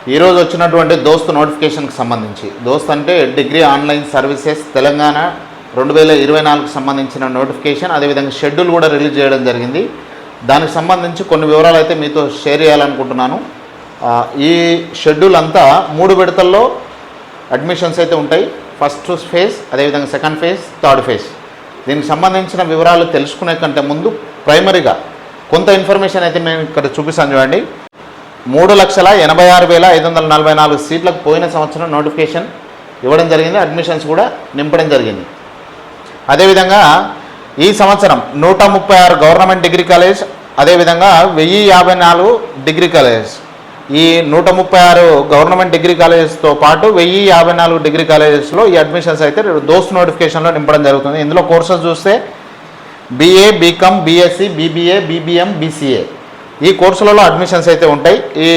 ఈరోజు వచ్చినటువంటి దోస్త్ నోటిఫికేషన్కి సంబంధించి దోస్త్ అంటే డిగ్రీ ఆన్లైన్ సర్వీసెస్ తెలంగాణ 2024కు సంబంధించిన నోటిఫికేషన్, అదేవిధంగా షెడ్యూల్ కూడా రిలీజ్ చేయడం జరిగింది. దానికి సంబంధించి కొన్ని వివరాలు అయితే మీతో షేర్ చేయాలనుకుంటున్నాను. ఈ షెడ్యూల్ అంతా 3 విడతల్లో అడ్మిషన్స్ అయితే ఉంటాయి. ఫస్ట్ ఫేజ్, అదేవిధంగా సెకండ్ ఫేజ్, థర్డ్ ఫేజ్. దీనికి సంబంధించిన వివరాలు తెలుసుకునే కంటే ముందు ప్రైమరీగా కొంత ఇన్ఫర్మేషన్ అయితే మేము ఇక్కడ చూపిస్తాను. చూడండి, 3,86,544 సీట్లకు పోయిన సంవత్సరం నోటిఫికేషన్ ఇవ్వడం జరిగింది. అడ్మిషన్స్ కూడా నింపడం జరిగింది. అదేవిధంగా ఈ సంవత్సరం 136 గవర్నమెంట్ డిగ్రీ కాలేజ్, అదేవిధంగా 1054 డిగ్రీ కాలేజెస్. ఈ 136 గవర్నమెంట్ డిగ్రీ కాలేజెస్తో పాటు 1054 డిగ్రీ కాలేజెస్లో ఈ అడ్మిషన్స్ అయితే దోస్త్ నోటిఫికేషన్లో నింపడం జరుగుతుంది. ఇందులో కోర్సెస్ చూస్తే BA, BCom, BSc, BBA, BBM, BCA ఈ కోర్సులలో అడ్మిషన్స్ అయితే ఉంటాయి. ఈ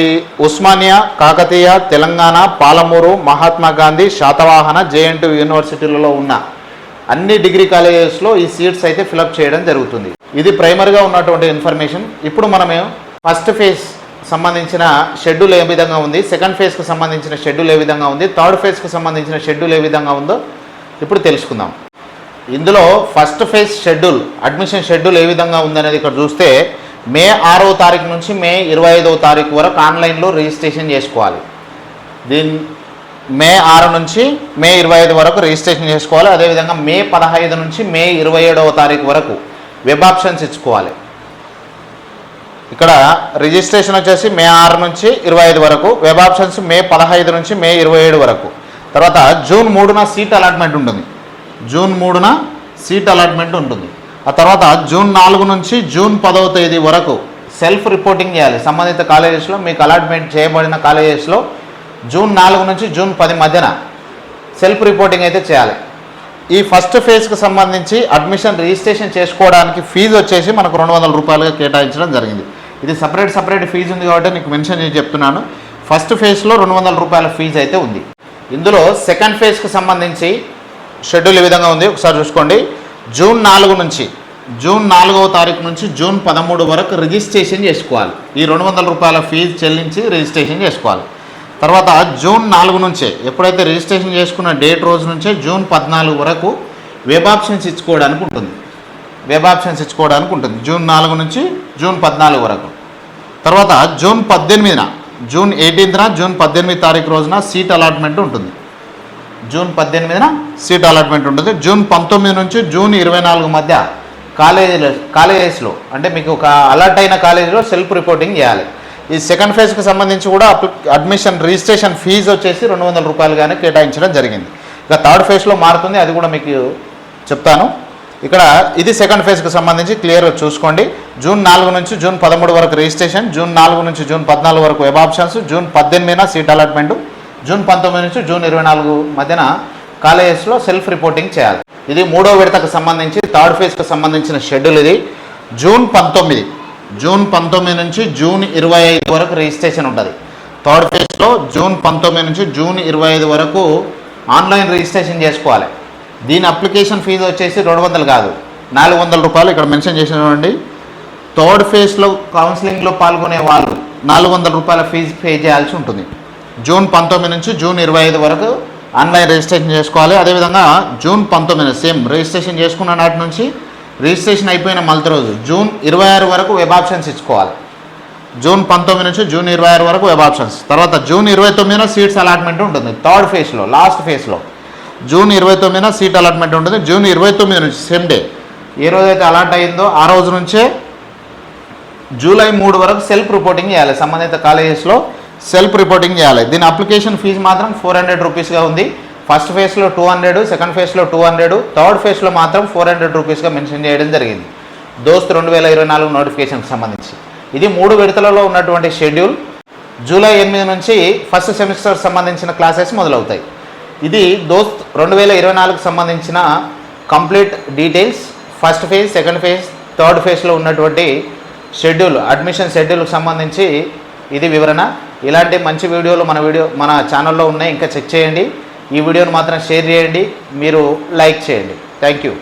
ఉస్మానియా, కాకతీయ, తెలంగాణ, పాలమూరు, మహాత్మా గాంధీ, శాతవాహన, JNTU యూనివర్సిటీలలో ఉన్న అన్ని డిగ్రీ కాలేజెస్లో ఈ సీట్స్ అయితే ఫిలప్ చేయడం జరుగుతుంది. ఇది ప్రైమరీగా ఉన్నటువంటి ఇన్ఫర్మేషన్. ఇప్పుడు మనమే ఫస్ట్ ఫేజ్ సంబంధించిన షెడ్యూల్ ఏ విధంగా ఉంది, సెకండ్ ఫేజ్కి సంబంధించిన షెడ్యూల్ ఏ విధంగా ఉంది, థర్డ్ ఫేజ్కి సంబంధించిన షెడ్యూల్ ఏ విధంగా ఉందో ఇప్పుడు తెలుసుకుందాం. ఇందులో first phase schedule, admission schedule ఏ విధంగా ఉందనేది ఇక్కడ చూస్తే మే 6వ తారీఖు నుంచి మే 25వ తారీఖు వరకు ఆన్లైన్లో రిజిస్ట్రేషన్ చేసుకోవాలి. మే 6 నుంచి మే 25 వరకు రిజిస్ట్రేషన్ చేసుకోవాలి. అదేవిధంగా మే 15 నుంచి మే 27వ తారీఖు వరకు వెబ్ ఆప్షన్స్ ఇచ్చుకోవాలి. ఇక్కడ రిజిస్ట్రేషన్ వచ్చేసి మే 6 నుంచి 25 వరకు, వెబ్ ఆప్షన్స్ మే 15 నుంచి మే 27 వరకు. తర్వాత జూన్ 3న సీట్ అలాట్మెంట్ ఉంటుంది. జూన్ 3న సీట్ అలాట్మెంట్ ఉంటుంది. ఆ తర్వాత జూన్ 4 నుంచి జూన్ 10వ తేదీ వరకు సెల్ఫ్ రిపోర్టింగ్ చేయాలి. సంబంధిత కాలేజెస్లో మీకు అలాట్మెంట్ చేయబడిన కాలేజెస్లో జూన్ 4 నుంచి జూన్ 10 మధ్యన సెల్ఫ్ రిపోర్టింగ్ అయితే చేయాలి. ఈ ఫస్ట్ ఫేజ్కి సంబంధించి అడ్మిషన్ రిజిస్ట్రేషన్ చేసుకోవడానికి ఫీజు వచ్చేసి మనకు 200 రూపాయలుగా కేటాయించడం జరిగింది. ఇది సపరేట్ ఫీజు ఉంది కాబట్టి నీకు మెన్షన్ చేసి చెప్తున్నాను. ఫస్ట్ ఫేజ్లో 200 రూపాయల ఫీజు అయితే ఉంది. ఇందులో సెకండ్ ఫేజ్కి సంబంధించి షెడ్యూల్ ఈ విధంగా ఉంది. ఒకసారి చూసుకోండి. జూన్ 4 నుంచి జూన్ 4వ తారీఖు నుంచి జూన్ 13 వరకు రిజిస్ట్రేషన్ చేసుకోవాలి. ఈ 200 రూపాయల ఫీజు చెల్లించి రిజిస్ట్రేషన్ చేసుకోవాలి. తర్వాత జూన్ 4 నుంచే, ఎప్పుడైతే రిజిస్ట్రేషన్ చేసుకున్న డేట్ రోజు నుంచే జూన్ 14 వరకు వెబ్ ఆప్షన్స్ ఇచ్చుకోవడానికి ఉంటుంది. జూన్ 4 నుంచి జూన్ 14 వరకు. తర్వాత జూన్ 18న, జూన్ 18న, జూన్ 18 తారీఖు రోజున సీట్ అలాట్మెంట్ ఉంటుంది. జూన్ 18న సీట్ అలాట్మెంట్ ఉంటుంది. జూన్ 19 నుంచి జూన్ 24 మధ్య కాలేజెస్లో అంటే మీకు ఒక అలాట్ అయిన కాలేజీలో సెల్ఫ్ రిపోర్టింగ్ చేయాలి. ఈ సెకండ్ ఫేజ్కి సంబంధించి కూడా అడ్మిషన్ రిజిస్ట్రేషన్ ఫీజు వచ్చేసి 200 రూపాయలుగానే కేటాయించడం జరిగింది. ఇక థర్డ్ ఫేజ్లో మారుతుంది, అది కూడా మీకు చెప్తాను. ఇక్కడ ఇది సెకండ్ ఫేజ్కి సంబంధించి క్లియర్గా చూసుకోండి. జూన్ 4 నుంచి జూన్ 13 వరకు రిజిస్ట్రేషన్, జూన్ 4 నుంచి జూన్ 14 వరకు వెబ్ ఆప్షన్స్, జూన్ 18న సీట్ అలాట్మెంట్, జూన్ 19 నుంచి జూన్ 24 మధ్యన కాలేజెస్లో సెల్ఫ్ రిపోర్టింగ్ చేయాలి. ఇది 3వ విడతకు సంబంధించి థర్డ్ ఫేజ్కి సంబంధించిన షెడ్యూల్. ఇది జూన్ 19 నుంచి జూన్ 25 వరకు రిజిస్ట్రేషన్ ఉంటుంది. థర్డ్ ఫేజ్లో జూన్ 19 నుంచి జూన్ 25 వరకు ఆన్లైన్ రిజిస్ట్రేషన్ చేసుకోవాలి. దీని అప్లికేషన్ ఫీజు వచ్చేసి 200 కాదు, 400 రూపాయలు ఇక్కడ మెన్షన్ చేసినవ్వండి. థర్డ్ ఫేజ్లో కౌన్సిలింగ్లో పాల్గొనే వాళ్ళు 400 రూపాయల ఫీజు పే చేయాల్సి ఉంటుంది. జూన్ 19 నుంచి జూన్ 25 వరకు ఆన్లైన్ రిజిస్ట్రేషన్ చేసుకోవాలి. అదేవిధంగా జూన్ 19 సేమ్ రిజిస్ట్రేషన్ చేసుకున్న నాటి నుంచి రిజిస్ట్రేషన్ అయిపోయిన మొదటి రోజు జూన్ 26 వరకు వెబ్ ఆప్షన్స్ ఇచ్చుకోవాలి. జూన్ 19 నుంచి జూన్ 26 వరకు వెబ్ ఆప్షన్స్. తర్వాత జూన్ 29న సీట్స్ అలాట్మెంట్ ఉంటుంది. థర్డ్ ఫేజ్లో లాస్ట్ ఫేజ్లో జూన్ 29న సీట్ అలాట్మెంట్ ఉంటుంది. జూన్ 29 నుంచి సేమ్ డే ఏ రోజైతే అలాట్ అయిందో ఆ రోజు నుంచే జూలై 3 వరకు సెల్ఫ్ రిపోర్టింగ్ చేయాలి. సంబంధిత కాలేజెస్లో సెల్ఫ్ రిపోర్టింగ్ చేయాలి. దీని అప్లికేషన్ ఫీజు మాత్రం 400 రూపీస్గా ఉంది. ఫస్ట్ ఫేజ్లో 200, సెకండ్ ఫేజ్లో 200, థర్డ్ ఫేజ్లో మాత్రం 400 రూపీస్గా మెన్షన్ చేయడం జరిగింది. దోస్త్ 2024 నోటిఫికేషన్కి సంబంధించి ఇది 3 విడతలలో ఉన్నటువంటి షెడ్యూల్. జూలై 8 నుంచి ఫస్ట్ సెమిస్టర్ సంబంధించిన క్లాసెస్ మొదలవుతాయి. ఇది దోస్త్ 2024కి సంబంధించిన complete details. First phase, second phase, third ఫేజ్లో ఉన్నటువంటి షెడ్యూల్, అడ్మిషన్ షెడ్యూల్కి సంబంధించి ఇది వివరణ. ఇలాంటి మంచి వీడియోలు మన ఛానల్లో ఉన్నాయి, ఇంకా చెక్ చేయండి. ఈ వీడియోను మాత్రం షేర్ చేయండి, మీరు లైక్ చేయండి. Thank you.